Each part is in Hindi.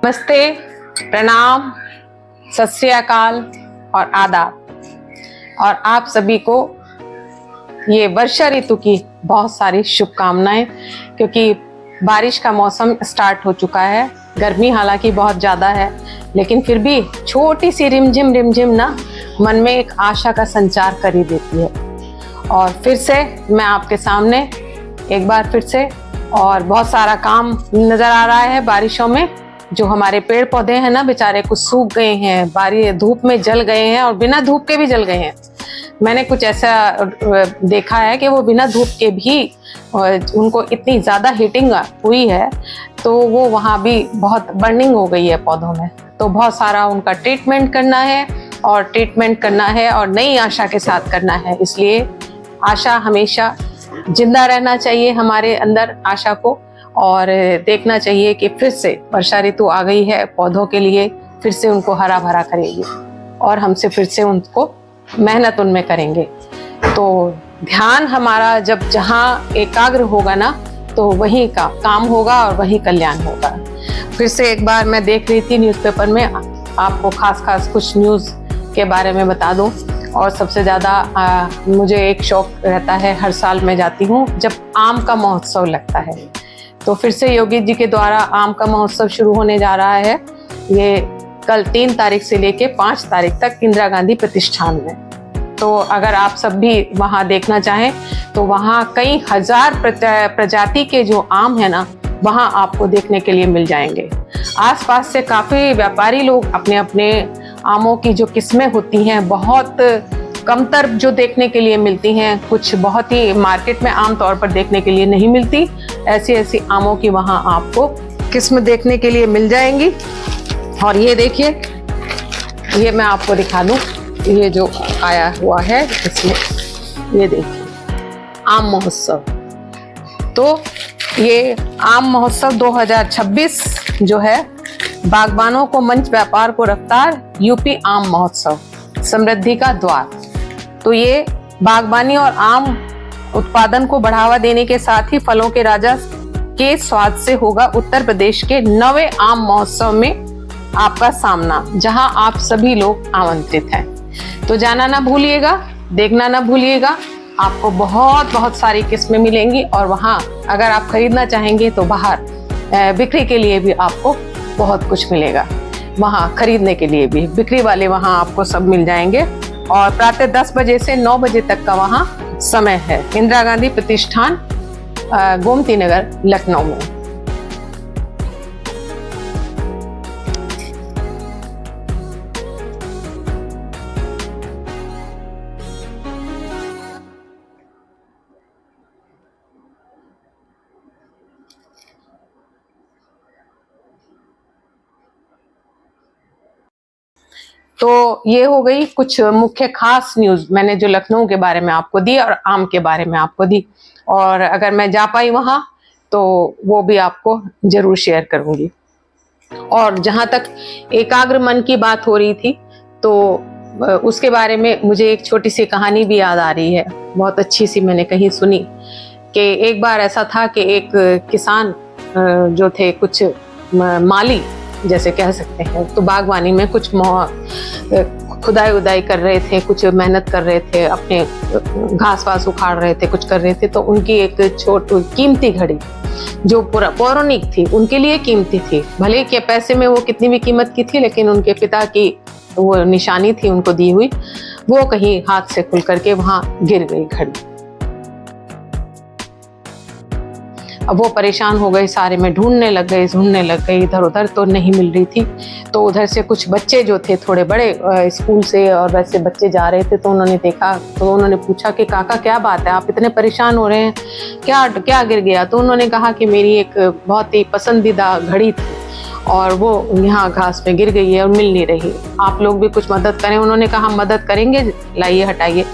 नमस्ते, प्रणाम, सत श्री अकाल और आदाब। और आप सभी को ये वर्षा ऋतु की बहुत सारी शुभकामनाएं, क्योंकि बारिश का मौसम स्टार्ट हो चुका है। गर्मी हालांकि बहुत ज़्यादा है, लेकिन फिर भी छोटी सी रिमझिम ना मन में एक आशा का संचार कर ही देती है। और फिर से मैं आपके सामने एक बार फिर से, और बहुत सारा काम नज़र आ रहा है बारिशों में। जो हमारे पेड़ पौधे हैं ना, बेचारे कुछ सूख गए हैं, बारिश धूप में जल गए हैं और बिना धूप के भी जल गए हैं। मैंने कुछ ऐसा देखा है कि वो बिना धूप के भी उनको इतनी ज़्यादा हीटिंग हुई है, तो वो वहाँ भी बहुत बर्निंग हो गई है पौधों में। तो बहुत सारा उनका ट्रीटमेंट करना है, और ट्रीटमेंट करना है और नई आशा के साथ करना है। इसलिए आशा हमेशा जिंदा रहना चाहिए हमारे अंदर, आशा को, और देखना चाहिए कि फिर से वर्षा ऋतु आ गई है पौधों के लिए, फिर से उनको हरा भरा करेगी और हमसे फिर से उनको मेहनत उनमें करेंगे। तो ध्यान हमारा जब जहाँ एकाग्र होगा ना, तो वहीं का काम होगा और वहीं कल्याण होगा। फिर से एक बार मैं देख रही थी न्यूज़पेपर में, आपको खास कुछ न्यूज़ के बारे में बता दूं। और सबसे ज़्यादा मुझे एक शौक रहता है, हर साल मैं जाती हूँ जब आम का महोत्सव लगता है। तो फिर से योगी जी के द्वारा आम का महोत्सव शुरू होने जा रहा है। ये कल 3 तारीख से लेके 5 तारीख तक इंदिरा गांधी प्रतिष्ठान में। तो अगर आप सब भी वहाँ देखना चाहें तो वहाँ कई हजार प्रजाति के जो आम है ना, वहाँ आपको देखने के लिए मिल जाएंगे। आसपास से काफ़ी व्यापारी लोग अपने अपने आमों की जो किस्में होती हैं, बहुत कमतर जो देखने के लिए मिलती हैं, कुछ बहुत ही मार्केट में आम तौर पर देखने के लिए नहीं मिलती, ऐसी आमों की वहाँ आपको किस्म देखने के लिए मिल जाएंगी। और ये देखिए, ये मैं आपको दिखा दूँ, ये जो आया हुआ है इसमें, ये देखिए आम महोत्सव। तो ये आम महोत्सव 2026 जो है, बागबानों को मंच, व्यापार को रफ्तार, यूपी आम महोत्सव, समृद्धि का द्वार। तो ये बागबानी और आम उत्पादन को बढ़ावा देने के साथ ही फलों के राजा के स्वाद से होगा उत्तर प्रदेश के 9वें आम महोत्सव में आपका सामना, जहां आप सभी लोग आमंत्रित हैं। तो जाना ना भूलिएगा, देखना ना भूलिएगा। आपको बहुत सारी किस्में मिलेंगी, और वहां अगर आप खरीदना चाहेंगे तो बाहर बिक्री के लिए भी आपको बहुत कुछ मिलेगा। वहाँ खरीदने के लिए भी बिक्री वाले वहाँ आपको सब मिल जाएंगे। और प्रातः 10 बजे से 9 बजे तक का वहाँ समय है। इंदिरा गांधी प्रतिष्ठान, गोमती नगर, लखनऊ में। तो ये हो गई कुछ मुख्य खास न्यूज़ मैंने जो लखनऊ के बारे में आपको दी और आम के बारे में आपको दी। और अगर मैं जा पाई वहाँ तो वो भी आपको जरूर शेयर करूँगी। और जहाँ तक एकाग्र मन की बात हो रही थी, तो उसके बारे में मुझे एक छोटी सी कहानी भी याद आ रही है। बहुत अच्छी सी मैंने कहीं सुनी कि एक बार ऐसा था कि एक किसान जो थे, कुछ माली जैसे कह सकते हैं, तो बागवानी में कुछ खुदाई कर रहे थे, कुछ मेहनत कर रहे थे, अपने घास वास उखाड़ रहे थे, कुछ कर रहे थे। तो उनकी एक छोटी कीमती घड़ी जो पौराणिक थी, उनके लिए कीमती थी, भले के पैसे में वो कितनी भी कीमत की थी, लेकिन उनके पिता की वो निशानी थी उनको दी हुई, वो कहीं हाथ से खुल करके वहां गिर गई घड़ी। अब वो परेशान हो गए, सारे में ढूंढने लग गए इधर उधर, तो नहीं मिल रही थी। तो उधर से कुछ बच्चे जो थे, थोड़े बड़े स्कूल से और वैसे बच्चे जा रहे थे, तो उन्होंने देखा, तो उन्होंने पूछा कि काका क्या बात है, आप इतने परेशान हो रहे हैं, क्या गिर गया? तो उन्होंने कहा कि मेरी एक बहुत ही पसंदीदा घड़ी थी और वो यहाँ घास में गिर गई है और मिल नहीं रही, आप लोग भी कुछ मदद करें। उन्होंने कहा हम मदद करेंगे, लाइए हटाइए।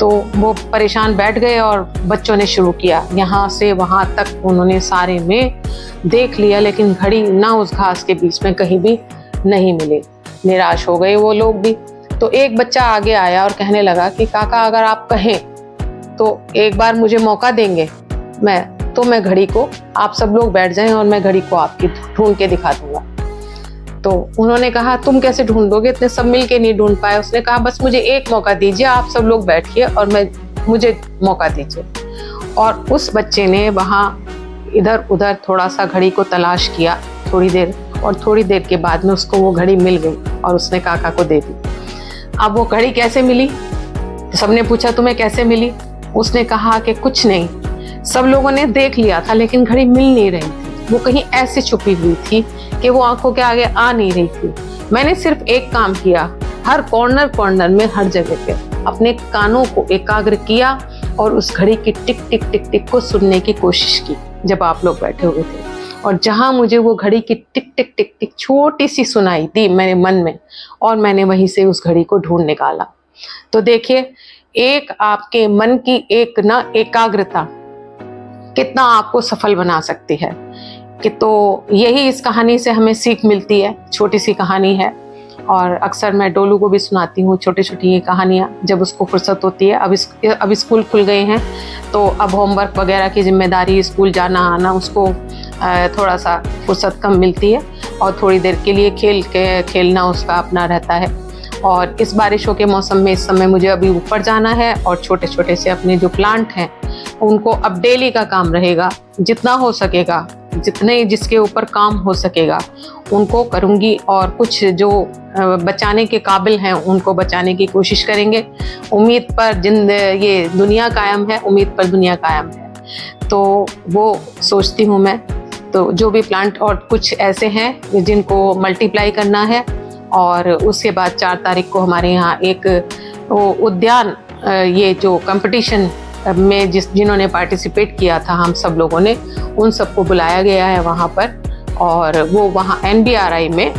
तो वो परेशान बैठ गए और बच्चों ने शुरू किया, यहाँ से वहाँ तक उन्होंने सारे में देख लिया, लेकिन घड़ी ना उस घास के बीच में कहीं भी नहीं मिली। निराश हो गए वो लोग भी। तो एक बच्चा आगे आया और कहने लगा कि काका अगर आप कहें तो एक बार मुझे मौका देंगे, मैं घड़ी को, आप सब लोग बैठ जाएं और मैं घड़ी को आपकी ढूंढ के दिखा दूंगा। तो उन्होंने कहा तुम कैसे ढूंढोगे, इतने सब मिल के नहीं ढूंढ पाए। उसने कहा बस मुझे एक मौका दीजिए, आप सब लोग बैठिए और मुझे मौका दीजिए। और उस बच्चे ने वहाँ इधर उधर थोड़ा सा घड़ी को तलाश किया थोड़ी देर, और थोड़ी देर के बाद में उसको वो घड़ी मिल गई और उसने काका को दे दी। अब वो घड़ी कैसे मिली, तो सबने पूछा तुम्हें कैसे मिली। उसने कहा कि कुछ नहीं, सब लोगों ने देख लिया था लेकिन घड़ी मिल नहीं रही थी, वो कहीं ऐसे छुपी हुई थी कि वो आंखों के आगे आ नहीं रही थी। मैंने सिर्फ एक काम किया, हर कॉर्नर कॉर्नर में हर जगह पे अपने कानों को एकाग्र किया और उस घड़ी की टिक टिक टिक टिक को सुनने की कोशिश की जब आप लोग बैठे हुए थे। और जहां मुझे वो घड़ी की टिक टिक टिक टिक छोटी सी सुनाई दी मेरे मन में, और मैंने वहीं से उस घड़ी को ढूंढ निकाला। तो देखिए, एक आपके मन की एक ना एकाग्रता कितना आपको सफल बना सकती है। कि तो यही इस कहानी से हमें सीख मिलती है। छोटी सी कहानी है और अक्सर मैं डोलू को भी सुनाती हूँ छोटी छोटी ये कहानियाँ जब उसको फुर्सत होती है। अब स्कूल खुल गए हैं तो अब होमवर्क वगैरह की जिम्मेदारी, स्कूल जाना आना, उसको थोड़ा सा फुर्सत कम मिलती है और थोड़ी देर के लिए खेलना उसका अपना रहता है। और इस बारिशों के मौसम में इस समय मुझे अभी ऊपर जाना है और छोटे छोटे से अपने जो प्लांट हैं उनको अब डेली का काम रहेगा, जितना हो सकेगा, जितने जिसके ऊपर काम हो सकेगा उनको करूँगी, और कुछ जो बचाने के काबिल हैं उनको बचाने की कोशिश करेंगे। उम्मीद पर ये दुनिया कायम है, उम्मीद पर दुनिया कायम है, तो वो सोचती हूँ मैं। तो जो भी प्लांट और कुछ ऐसे हैं जिनको मल्टीप्लाई करना है, और उसके बाद 4 तारीख को हमारे यहाँ एक उद्यान, ये जो कंपटीशन में जिन्होंने पार्टिसिपेट किया था हम सब लोगों ने, उन सबको बुलाया गया है वहाँ पर, और वो वहाँ NBRI में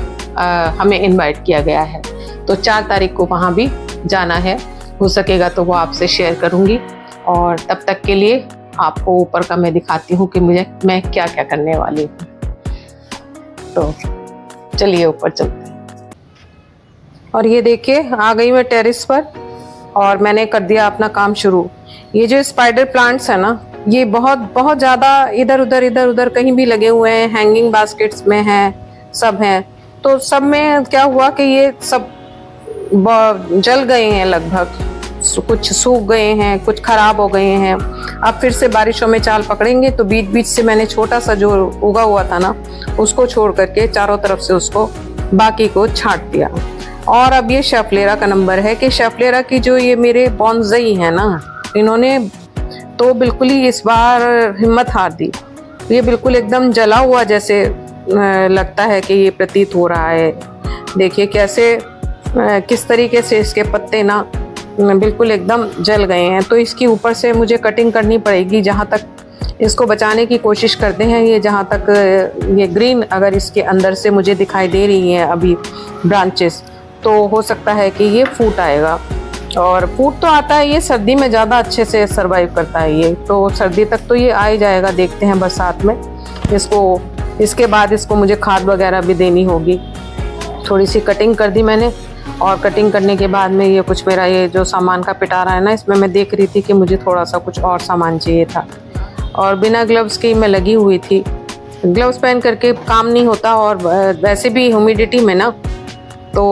हमें इनवाइट किया गया है। तो 4 तारीख को वहाँ भी जाना है, हो सकेगा तो वो आपसे शेयर करूँगी। और तब तक के लिए आपको ऊपर का मैं दिखाती हूँ कि मैं क्या क्या करने वाली हूँ। तो चलिए ऊपर चलते हैं। और ये देखिए, आ गई मैं टेरेस पर और मैंने कर दिया अपना काम शुरू। ये जो स्पाइडर प्लांट्स है ना, ये बहुत बहुत ज़्यादा इधर उधर कहीं भी लगे हुए हैं, हैंगिंग बास्केट्स में हैं, सब हैं। तो सब में क्या हुआ कि ये सब जल गए हैं, लगभग कुछ सूख गए हैं, कुछ खराब हो गए हैं। अब फिर से बारिशों में चाल पकड़ेंगे, तो बीच बीच से मैंने छोटा सा जो उगा हुआ था ना उसको छोड़ करके चारों तरफ से उसको बाकी को छांट दिया। और अब ये शेफलेरा का नंबर है कि शेफलेरा की जो ये मेरे बॉन्ज़ई है ना, इन्होंने तो बिल्कुल ही इस बार हिम्मत हार दी। ये बिल्कुल एकदम जला हुआ जैसे लगता है कि ये प्रतीत हो रहा है। देखिए कैसे किस तरीके से इसके पत्ते ना बिल्कुल एकदम जल गए हैं। तो इसकी ऊपर से मुझे कटिंग करनी पड़ेगी, जहाँ तक इसको बचाने की कोशिश करते हैं। ये जहाँ तक ये ग्रीन अगर इसके अंदर से मुझे दिखाई दे रही है अभी ब्रांचेस, तो हो सकता है कि ये फूट आएगा। और फूट तो आता है, ये सर्दी में ज़्यादा अच्छे से सर्वाइव करता है ये, तो सर्दी तक तो ये आ ही जाएगा। देखते हैं बरसात में इसके बाद इसको मुझे खाद वगैरह भी देनी होगी। थोड़ी सी कटिंग कर दी मैंने, और कटिंग करने के बाद में ये कुछ मेरा ये जो सामान का पिटारा है ना, इसमें मैं देख रही थी कि मुझे थोड़ा सा कुछ और सामान चाहिए था। और बिना ग्लव्स के मैं लगी हुई थी, ग्लव्स पहन करके काम नहीं होता। और वैसे भी ह्यूमिडिटी में ना तो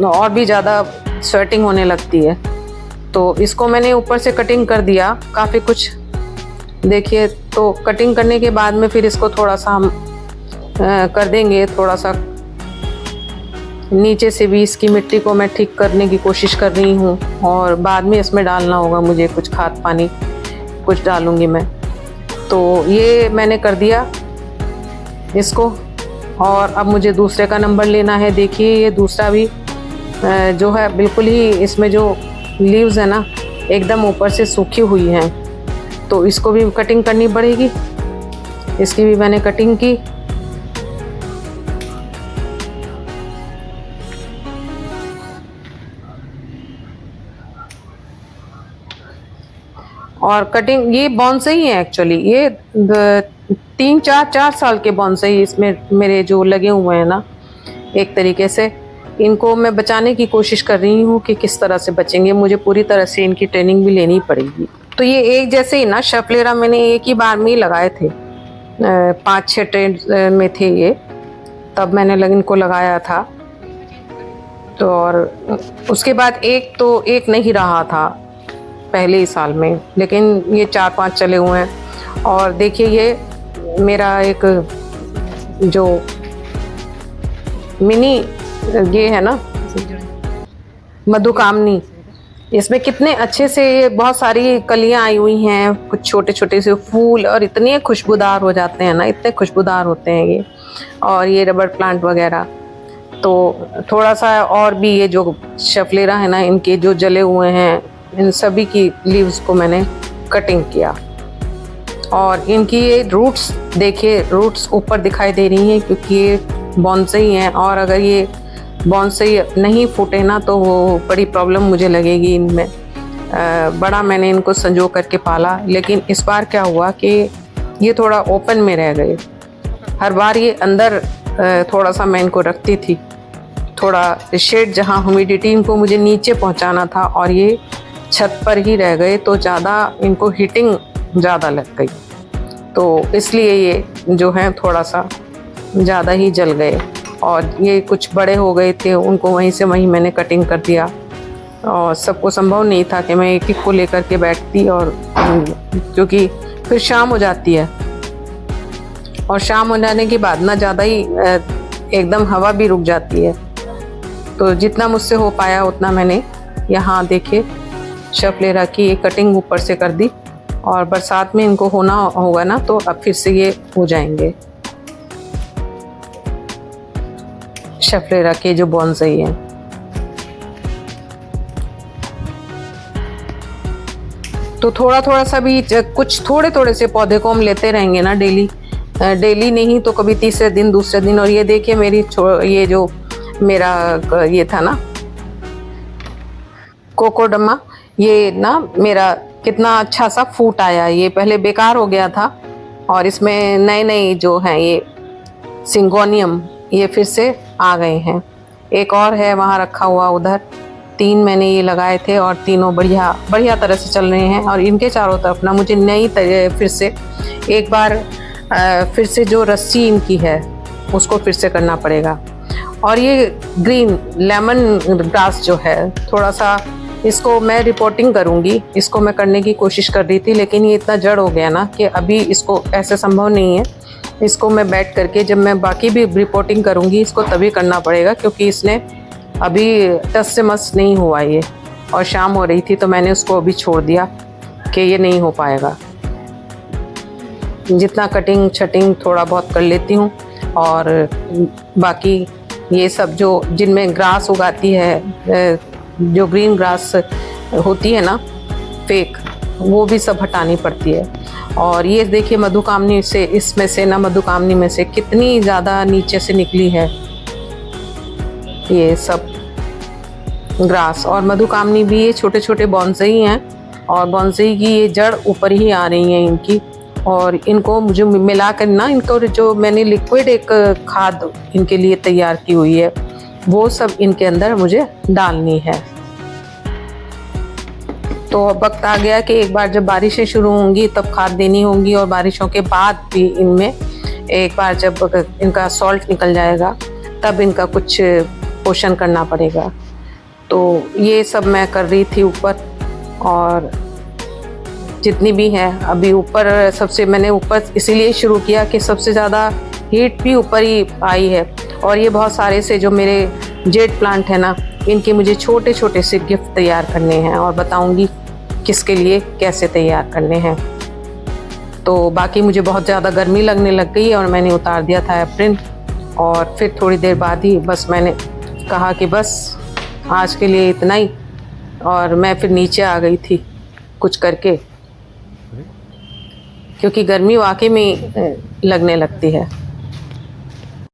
और भी ज़्यादा स्वेटिंग होने लगती है। तो इसको मैंने ऊपर से कटिंग कर दिया काफ़ी कुछ, देखिए। तो कटिंग करने के बाद में फिर इसको थोड़ा सा हम कर देंगे, थोड़ा सा नीचे से भी इसकी मिट्टी को मैं ठीक करने की कोशिश कर रही हूँ। और बाद में इसमें डालना होगा मुझे कुछ खाद पानी, कुछ डालूँगी मैं। तो ये मैंने कर दिया इसको। और अब मुझे दूसरे का नंबर लेना है। देखिए ये दूसरा भी जो है बिल्कुल ही इसमें जो लीव्स है ना एकदम ऊपर से सूखी हुई हैं, तो इसको भी कटिंग करनी पड़ेगी। इसकी भी मैंने कटिंग की। और कटिंग ये बॉन्सई है एक्चुअली, ये 3-4 साल के बॉन्सई इसमें मेरे जो लगे हुए हैं ना, एक तरीके से इनको मैं बचाने की कोशिश कर रही हूँ कि किस तरह से बचेंगे। मुझे पूरी तरह से इनकी ट्रेनिंग भी लेनी पड़ेगी। तो ये एक जैसे ही ना शेफलेरा मैंने एक ही बार में ही लगाए थे, 5-6 ट्रे में थे ये। तब मैंने इनको लगाया था। तो और उसके बाद एक नहीं रहा था पहले ही साल में, लेकिन ये 4-5 चले हुए हैं। और देखिए ये मेरा एक जो मिनी ये है ना मधुकामनी, इसमें कितने अच्छे से ये बहुत सारी कलियां आई हुई हैं, कुछ छोटे छोटे से फूल, और इतने खुशबूदार हो जाते हैं ना, इतने खुशबूदार होते हैं ये। और ये रबर प्लांट वगैरह, तो थोड़ा सा और भी ये जो शफलेरा है ना, इनके जो जले हुए हैं, इन सभी की लीव्स को मैंने कटिंग किया। और इनकी ये रूट्स देखिए, रूट्स ऊपर दिखाई दे रही हैं क्योंकि ये बॉन्सई हैं, और अगर ये बॉन्सई नहीं फूटे ना तो वो बड़ी प्रॉब्लम मुझे लगेगी इनमें। बड़ा मैंने इनको संजो करके पाला, लेकिन इस बार क्या हुआ कि ये थोड़ा ओपन में रह गए। हर बार ये अंदर थोड़ा सा मैं इनको रखती थी, थोड़ा शेड जहाँ ह्यूमिडिटी इनको मुझे नीचे पहुँचाना था, और ये छत पर ही रह गए, तो ज़्यादा इनको हीटिंग ज़्यादा लग गई, तो इसलिए ये जो है थोड़ा सा ज़्यादा ही जल गए। और ये कुछ बड़े हो गए थे, उनको वहीं से वहीं मैंने कटिंग कर दिया। और सबको संभव नहीं था कि मैं एक एक को लेकर के बैठती, और क्योंकि फिर शाम हो जाती है, और शाम हो जाने के बाद ना ज़्यादा ही एकदम हवा भी रुक जाती है। तो जितना मुझसे हो पाया उतना मैंने यहाँ देखे शफलेरा की एक कटिंग ऊपर से कर दी, और बरसात में इनको होना होगा ना तो अब फिर से ये हो जाएंगे शफलेरा के जो बॉन्सई हैं। तो थोड़ा थोड़ा सा भी कुछ थोड़े थोड़े से पौधे को हम लेते रहेंगे ना डेली नहीं तो कभी तीसरे दिन दूसरे दिन। और ये देखिए मेरी ये जो मेरा ये था ना कोकोडमा, ये ना मेरा कितना अच्छा सा फूट आया। ये पहले बेकार हो गया था, और इसमें नए नए जो हैं ये सिंगोनियम ये फिर से आ गए हैं। एक और है वहाँ रखा हुआ उधर, 3 मैंने ये लगाए थे और तीनों बढ़िया तरह से चल रहे हैं। और इनके चारों तरफ ना मुझे नई फिर से एक बार फिर से जो रस्सी इनकी है उसको फिर से करना पड़ेगा। और ये ग्रीन लेमन ग्रास जो है, थोड़ा सा इसको मैं रिपोर्टिंग करूँगी, इसको मैं करने की कोशिश कर रही थी, लेकिन ये इतना जड़ हो गया ना कि अभी इसको ऐसे संभव नहीं है। इसको मैं बैठ करके जब मैं बाकी भी रिपोर्टिंग करूँगी इसको तभी करना पड़ेगा, क्योंकि इसने अभी टस से मस नहीं हुआ ये, और शाम हो रही थी तो मैंने उसको अभी छोड़ दिया कि ये नहीं हो पाएगा। जितना कटिंग छटिंग थोड़ा बहुत कर लेती हूँ, और बाकी ये सब जो जिनमें ग्रास उगाती है, जो ग्रीन ग्रास होती है ना फेक, वो भी सब हटानी पड़ती है। और ये देखिए मधुकामनी से, इसमें से ना मधुकामनी में से कितनी ज़्यादा नीचे से निकली है ये सब ग्रास। और मधुकामनी भी ये छोटे छोटे बॉन्सई हैं, और बॉन्सई की ये जड़ ऊपर ही आ रही है इनकी। और इनको मुझे मिला कर ना, इनको जो मैंने लिक्विड एक खाद इनके लिए तैयार की हुई है वो सब इनके अंदर मुझे डालनी है। तो अब वक्त आ गया कि एक बार जब बारिशें शुरू होंगी तब खाद देनी होगी, और बारिशों के बाद भी इनमें एक बार जब इनका सॉल्ट निकल जाएगा तब इनका कुछ पोषण करना पड़ेगा। तो ये सब मैं कर रही थी ऊपर, और जितनी भी है अभी ऊपर सबसे मैंने ऊपर इसीलिए शुरू किया कि सबसे ज़्यादा हीट भी ऊपर ही आई है। और ये बहुत सारे से जो मेरे जेड प्लांट है ना, इनके मुझे छोटे छोटे से गिफ्ट तैयार करने हैं, और बताऊंगी किसके लिए कैसे तैयार करने हैं। तो बाकी मुझे बहुत ज़्यादा गर्मी लगने लग गई और मैंने उतार दिया था एप्रिन, और फिर थोड़ी देर बाद ही बस मैंने कहा कि बस आज के लिए इतना ही, और मैं फिर नीचे आ गई थी कुछ करके, क्योंकि गर्मी वाकई में लगने लगती है।